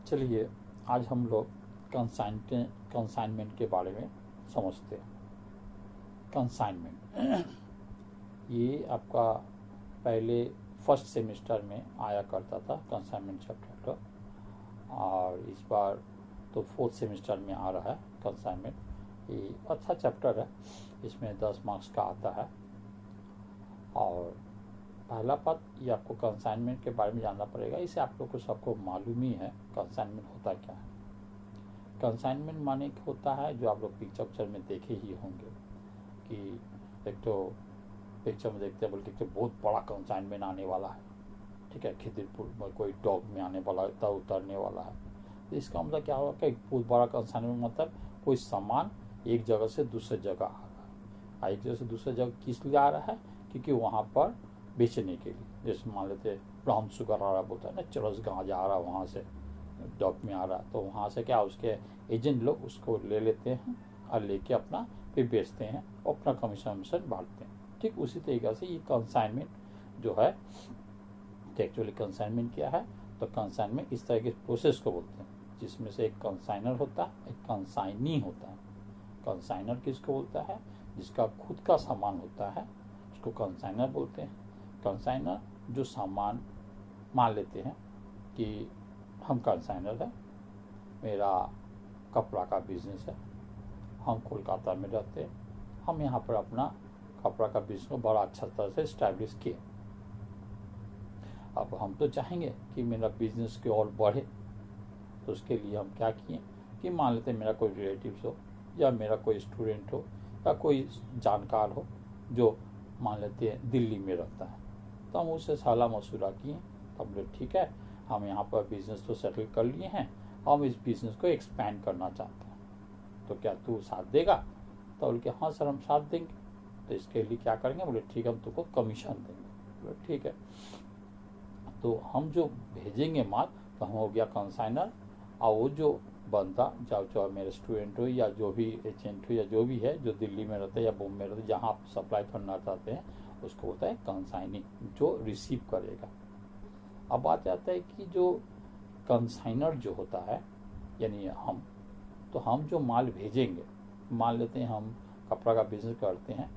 चलिए आज हम लोग कंसाइनमेंट के बारे में समझते हैं। कंसाइनमेंट ये आपका पहले फर्स्ट सेमेस्टर में आया करता था कंसाइनमेंट चैप्टर, और इस बार तो फोर्थ सेमेस्टर में आ रहा है कंसाइनमेंट। ये अच्छा चैप्टर है, इसमें 10 मार्क्स का आता है। और पहला बात ये आपको कंसाइनमेंट के बारे में जानना पड़ेगा। इसे आप लोग को सबको मालूम ही है कंसाइनमेंट होता क्या है। कंसाइनमेंट माने होता है जो आप लोग पिक्चर में देखे ही होंगे कि एक तो पिक्चर में देखते हैं बोलते कि बहुत बड़ा कंसाइनमेंट आने वाला है, ठीक है, खिदिरपुर में कोई डॉक में आने वाला उतरने वाला है। तो इसका मतलब क्या होगा कि बहुत बड़ा कंसाइनमेंट मतलब कोई सामान एक जगह से दूसरे जगह आ रहा है। एक जगह से दूसरे जगह किस लिए आ रहा है? क्योंकि वहाँ पर बेचने के लिए, जैसे मान लेते ब्राउन शुगर आ रहा बोलता है ना, चरस गांजा आ रहा वहाँ से डॉक में आ रहा, तो वहाँ से क्या उसके एजेंट लोग उसको ले लेते हैं और लेके अपना फिर बेचते हैं और अपना कमीशन बांटते हैं। ठीक उसी तरीके से ये कंसाइनमेंट जो है, तो एक्चुअली कंसाइनमेंट क्या है? तो कंसाइनमेंट इस तरह के प्रोसेस को बोलते हैं जिसमें से एक कंसाइनर होता है, एक कंसाइनी होता है। कंसाइनर किसको बोलता है? जिसका खुद का सामान होता है उसको कंसाइनर बोलते हैं। कंसाइनर जो सामान मान लेते हैं कि हम कंसाइनर है, मेरा कपड़ा का बिजनेस है, हम कोलकाता में रहते हैं, हम यहाँ पर अपना कपड़ा का बिजनेस को बड़ा अच्छा तरह से इस्टेब्लिश किए। अब हम तो चाहेंगे कि मेरा बिजनेस की और बढ़े, तो उसके लिए हम क्या किए कि मान लेते हैं मेरा कोई रिलेटिव्स हो या मेरा कोई स्टूडेंट हो या कोई जानकार हो जो मान लेते हैं दिल्ली में रहता है, तो हम उससे सलाह मशुरा किए। तो हम बोले ठीक है, हम यहाँ पर बिजनेस तो सेटल कर लिए हैं, हम इस बिजनेस को एक्सपैंड करना चाहते हैं, तो क्या तू साथ देगा? तो बोले कि हाँ सर हम साथ देंगे। तो इसके लिए क्या करेंगे? बोले ठीक है हम तुमको कमीशन देंगे। बोले ठीक है। तो हम जो भेजेंगे माल, तो हम हो गया कंसाइनर, और वो जो बंदा जो मेरे स्टूडेंट हो या जो भी एजेंट हो या जो भी है जो दिल्ली में रहते हैं या बॉम्बे में रहते हैं, जहाँ आप सप्लाई करना चाहते हैं, उसको होता है कंसाइनी, जो रिसीव करेगा। अब बात जाता है कि जो कंसाइनर जो होता है यानी हम, तो हम जो माल भेजेंगे, मान लेते हैं हम कपड़ा का बिजनेस करते हैं,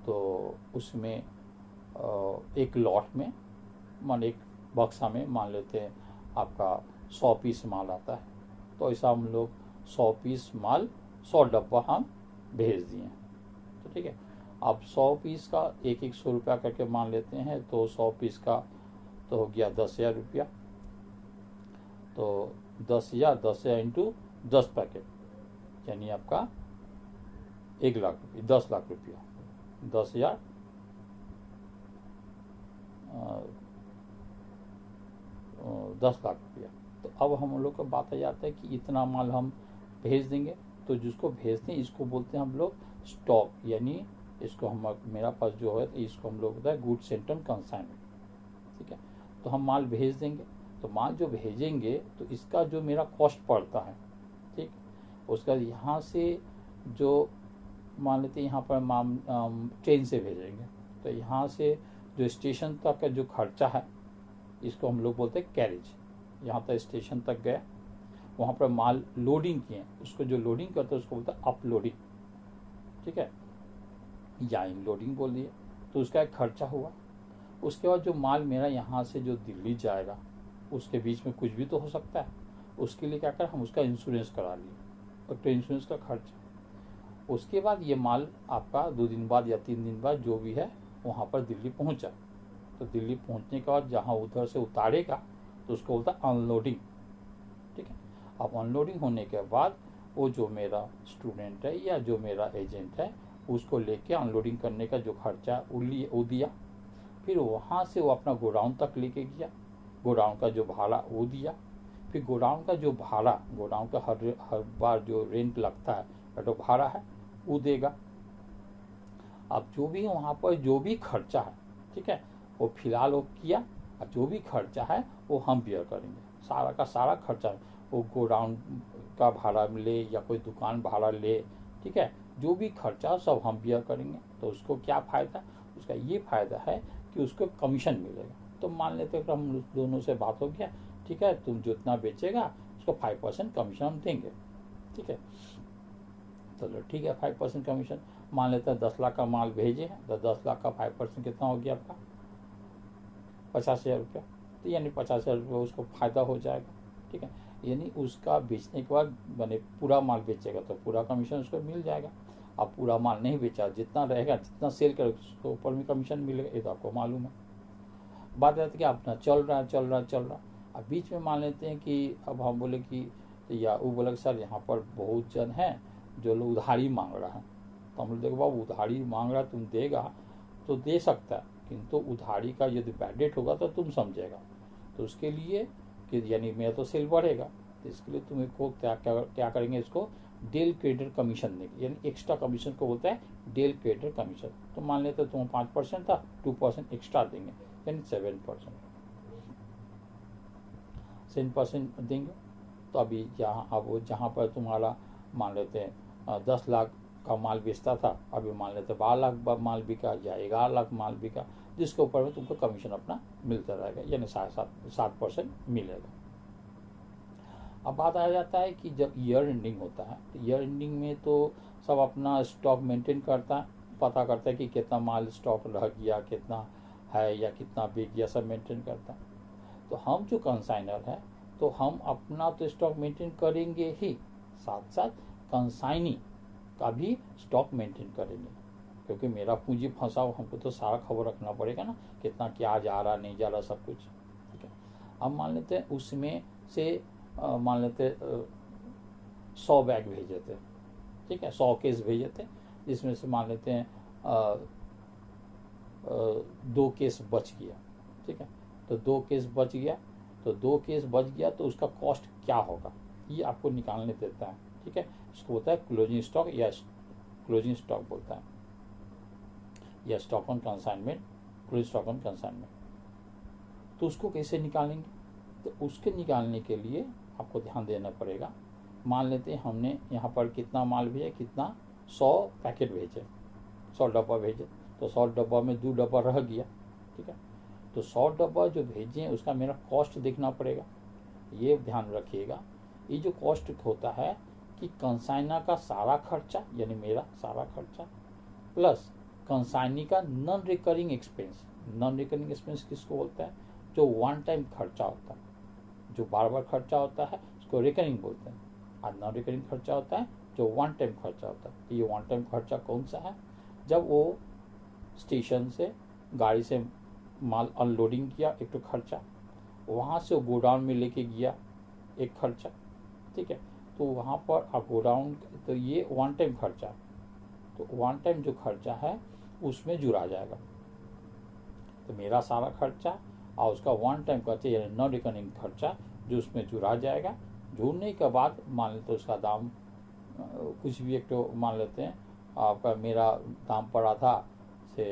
तो उसमें एक लॉट में मान एक बक्सा में मान लेते हैं आपका 100 पीस माल आता है, तो ऐसा हम लोग 100 पीस माल 100 डब्बा हम भेज दिए। तो ठीक है, अब 100 पीस का एक 100 रुपया करके मान लेते हैं, तो 100 पीस का तो हो गया 10,000 रुपया। तो 10,000 इंटू 10 पैकेट यानी आपका 1 लाख रुपये, 10 लाख रुपया, 10,000 10 लाख रुपया। तो अब हम लोग का बात आ जाता है कि इतना माल हम भेज देंगे, तो जिसको भेजते हैं इसको बोलते हैं हम लोग स्टॉक, यानी इसको हम मेरा पास जो है इसको हम लोग होता है गुड सेंटर कंसाइनमेंट। ठीक है, तो हम माल भेज देंगे, तो माल जो भेजेंगे तो इसका जो मेरा कॉस्ट पड़ता है, ठीक, उसका यहाँ से जो मान लेते हैं यहाँ पर ट्रेन से भेजेंगे, तो यहाँ से जो स्टेशन तक का जो खर्चा है इसको हम लोग बोलते हैं कैरेज। यहाँ तक स्टेशन तक गया, वहाँ पर माल लोडिंग किए, उसको जो लोडिंग करते हैं उसको बोलते हैं अपलोडिंग, ठीक है, या इनलोडिंग बोल दिए, तो उसका एक खर्चा हुआ। उसके बाद जो माल मेरा यहाँ से जो दिल्ली जाएगा, उसके बीच में कुछ भी तो हो सकता है, उसके लिए क्या कर हम उसका इंश्योरेंस करा लिए, और तो इंश्योरेंस का खर्चा। उसके बाद ये माल आपका 2 दिन बाद या 3 दिन बाद जो भी है वहाँ पर दिल्ली पहुँचा, तो दिल्ली पहुँचने के बाद जहाँ उधर से उतारेगा तो उसको बोलता है अनलोडिंग। ठीक है, अब अनलोडिंग होने के बाद वो जो मेरा स्टूडेंट है या जो मेरा एजेंट है उसको लेके अनलोडिंग करने का जो खर्चा वो दिया, फिर वहाँ से वो अपना गोडाउन तक लेके गया, गोडाउन का जो भाड़ा वो दिया, फिर गोडाउन का जो भाड़ा, गोडाउन का हर बार जो रेंट लगता है तो भाड़ा है वो देगा। अब जो भी वहाँ पर जो भी खर्चा है, ठीक है, वो फिलहाल वो किया, और जो भी खर्चा है वो हम बियर करेंगे, सारा का सारा खर्चा, वो गोडाउन का भाड़ा ले या कोई दुकान भाड़ा ले, ठीक है, जो भी खर्चा सब हम बियर करेंगे। तो उसको क्या फ़ायदा? उसका ये फ़ायदा है कि उसको कमीशन मिलेगा। तो मान लेते हैं कि हम दोनों से बात हो गया, ठीक है, तुम जितना बेचेगा उसका उसको 5% कमीशन हम देंगे। ठीक है, चलो ठीक है, 5% कमीशन मान लेते हैं। 10 लाख का माल भेजे हैं तो 10 लाख का 5% कितना हो गया आपका? 50,000 रुपया। तो यानी 50,000 रुपये उसको फायदा हो जाएगा। ठीक है, यानी उसका बेचने के बाद मैंने पूरा माल बेचेगा तो पूरा कमीशन उसको मिल जाएगा। अब पूरा माल नहीं बेचा, जितना रहेगा, जितना सेल करेगा उसको ऊपर में कमीशन मिलेगा, ये तो आपको मालूम है। बात रहती है कि अपना चल रहा। अब बीच में मान लेते हैं कि अब हम बोले कि या वो बोला कि सर यहाँ पर बहुत जन हैं जो लोग उधारी मांग रहा है। तो हम लोग देखो बाबू, उधारी मांग रहा, तुम देगा तो दे सकता है, किंतु उधारी का यदि बैड डेट होगा तो तुम समझेगा। तो उसके लिए कि यानी मेरा तो सेल बढ़ेगा, तो इसके लिए तुम्हें को क्या करेंगे, इसको डेल क्रेडिट कमीशन देंगे, यानी एक्स्ट्रा कमीशन को बोलता है डेल क्रेडिट कमीशन। तो मान लेते तुम 5% था, 2% एक्स्ट्रा देंगे, यानी 7% देंगे। तो अभी जहाँ पर तुम्हारा मान लेते हैं 10 लाख का माल बेचता था, अभी मान लेते 12 लाख माल बिका या 11 लाख माल बिका, जिसके ऊपर में तुमको कमीशन अपना मिलता रहेगा, यानी 7% मिलेगा। अब बात आ जाता है कि जब ईयर एंडिंग होता है तो ईयर एंडिंग में तो सब अपना स्टॉक मेंटेन करता है, पता करता है कि कितना माल स्टॉक रह गया, कितना है या कितना बिक गया, सब मेंटेन करता है। तो हम जो कंसाइनर है तो हम अपना तो स्टॉक मेंटेन करेंगे ही, साथ साथ कंसाइनी का भी स्टॉक मेंटेन करेंगे, क्योंकि मेरा पूंजी फंसा हो, हमको तो सारा खबर रखना पड़ेगा ना, कितना क्या जा रहा नहीं जा रहा सब कुछ। ठीक है, अब मान लेते हैं उसमें से मान लेते 100 बैग भेजे थे। ठीक है, 100 केस भेजे थे, जिसमें से मान लेते हैं 2 केस बच गया। ठीक है, तो 2 केस बच गया, तो उसका कॉस्ट क्या होगा ये आपको निकालने देता है। ठीक है, इसको बोलता है क्लोजिंग स्टॉक या क्लोजिंग स्टॉक बोलता है, या stock on consignment, closing stock on consignment. तो उसको कैसे निकालेंगे? तो उसके निकालने के लिए आपको ध्यान देना पड़ेगा। मान लेते हैं हमने यहाँ पर कितना माल भेजा, कितना 100 पैकेट भेजे, 100 डब्बा भेजे, तो 100 डब्बा में 2 डब्बा रह गया। ठीक है, तो 100 डब्बा जो भेजे हैं उसका मेरा कॉस्ट देखना पड़ेगा। ये ध्यान रखिएगा, ये जो कॉस्ट होता है कि कंसाइना का सारा खर्चा, यानी मेरा सारा खर्चा, प्लस कंसाइनी का non recurring expense. Non recurring expense किसको बोलता है? जो वन टाइम खर्चा होता है, जो बार बार खर्चा होता है उसको रिकरिंग बोलते हैं, और नॉन रिकरिंग खर्चा होता है जो वन टाइम खर्चा होता है। ये वन टाइम खर्चा कौन सा है? जब वो स्टेशन से गाड़ी से माल अनलोडिंग किया, एक तो खर्चा, वहाँ से वो गोडाउन में लेके गया, एक खर्चा। ठीक है, तो वहाँ पर आप गोडाउन, तो ये वन टाइम खर्चा, तो वन टाइम जो खर्चा है उसमें जुड़ा जाएगा। तो मेरा सारा खर्चा और उसका वन टाइम खर्चा यानी नॉन रिकरिंग खर्चा जो उसमें जुड़ा जाएगा। जुड़ने के बाद मान लेते उसका दाम कुछ भी, एक तो मान लेते हैं आपका मेरा दाम पड़ा था से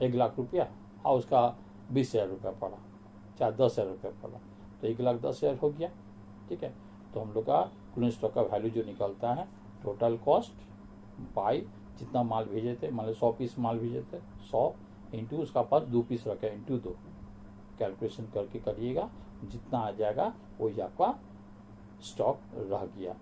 1 लाख रुपया और उसका 20,000 रुपया पड़ा, चाहे 10,000 रुपया पड़ा, तो 1,10,000 हो गया। ठीक है, तो हम लोग का क्लोजिंग स्टॉक का वैल्यू जो निकलता है टोटल कॉस्ट बाई जितना माल भेजे थे, मान लो 100 पीस माल भेजे थे, 100 इंटू उसका पास 2 पीस रखे इंटू 2, कैलकुलेशन करके करिएगा, जितना आ जाएगा वही आपका स्टॉक रह गया।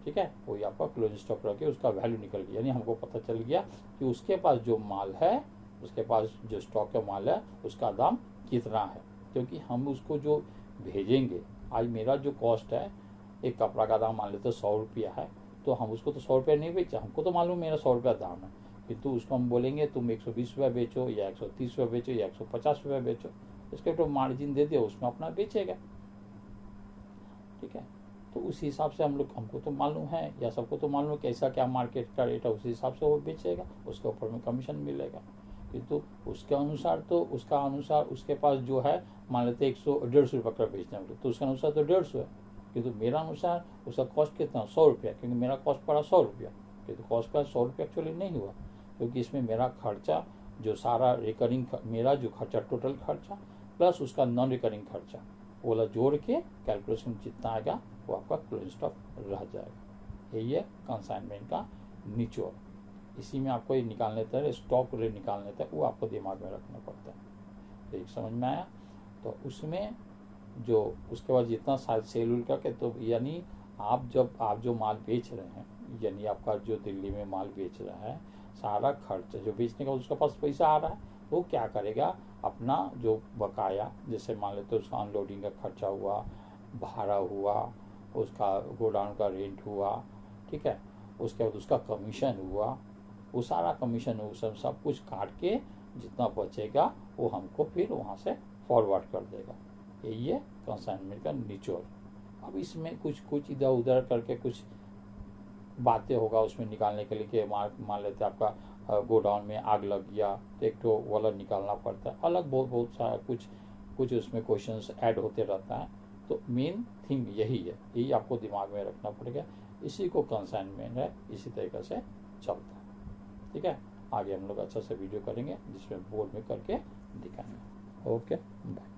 ठीक है, वही आपका क्लोजिंग स्टॉक रह गया, उसका वैल्यू निकल गया, यानी हमको पता चल गया कि उसके पास जो माल है, उसके पास जो स्टॉक का माल है उसका दाम कितना है। क्योंकि हम उसको जो भेजेंगे, आज मेरा जो कॉस्ट है, एक कपड़ा का दाम मान लेते 100 रुपया है, तो हम उसको तो 100 रुपया नहीं बेचा, हमको तो मालूम मेरा 100 रुपया दाम है, किंतु उसको हम बोलेंगे तुम 120 रुपया बेचो या 130 रुपया बेचो या 150 रुपया बेचो, इसके तो मार्जिन दे दिया, उसमें अपना बेचेगा। ठीक है, तो उस हिसाब से हमको तो मालूम है, या सबको तो मालूम है कैसा क्या मार्केट का रेट है, उस हिसाब से वो बेचेगा, उसके ऊपर में कमीशन मिलेगा। किंतु उसके अनुसार उसके पास जो है, मान लेते 100-150 रुपये का बेचना है, तो उसके अनुसार तो 150 है, किंतु मेरा अनुसार उसका कॉस्ट कितना, 100 रुपया, क्योंकि मेरा कॉस्ट पड़ा 100 रुपया, किंतु कॉस्ट का 100 रुपया एक्चुअली नहीं हुआ, क्योंकि इसमें मेरा खर्चा जो सारा रिकरिंग, मेरा जो खर्चा टोटल खर्चा प्लस उसका नॉन रिकरिंग खर्चा वाला जोड़ के कैलकुलेशन जितना आएगा वो आपका क्लोजिंग स्टॉक रह जाएगा। यही है कंसाइनमेंट का निचोड़। इसी में आपको ये निकालने तक स्टॉक रेट निकालने तक वो आपको दिमाग में रखना पड़ता है। तो एक समझ में आया? तो उसमें जो उसके बाद जितना सेल उल करके, तो यानी आप जो माल बेच रहे हैं, यानी आपका जो दिल्ली में माल बेच रहा है, सारा खर्च जो बेचने का उसके पास पैसा आ रहा है, वो क्या करेगा, अपना जो बकाया, जैसे मान लेते उसका अनलोडिंग का खर्चा हुआ, भाड़ा हुआ, उसका गोडाउन का रेंट हुआ, ठीक है, उसके बाद उसका कमीशन हुआ, वो सारा कमीशन सब कुछ काट के जितना बचेगा वो हमको फिर वहाँ से फॉरवर्ड कर देगा। यही है कंसाइनमेंट का निचोड़। अब इसमें कुछ इधर उधर करके कुछ बातें होगा उसमें निकालने के लिए कि मान लेते आपका गोडाउन में आग लग गया तो एक तो वाला निकालना पड़ता है, अलग बहुत सारा कुछ उसमें क्वेश्चंस ऐड होते रहता है। तो मेन थिंग यही है, यही आपको दिमाग में रखना पड़ेगा, इसी को कंसाइनमेंट है, इसी तरीके से चलता है। ठीक है, आगे हम लोग अच्छा से वीडियो करेंगे जिसमें बोर्ड में करके दिखाएंगे। Okay, bye.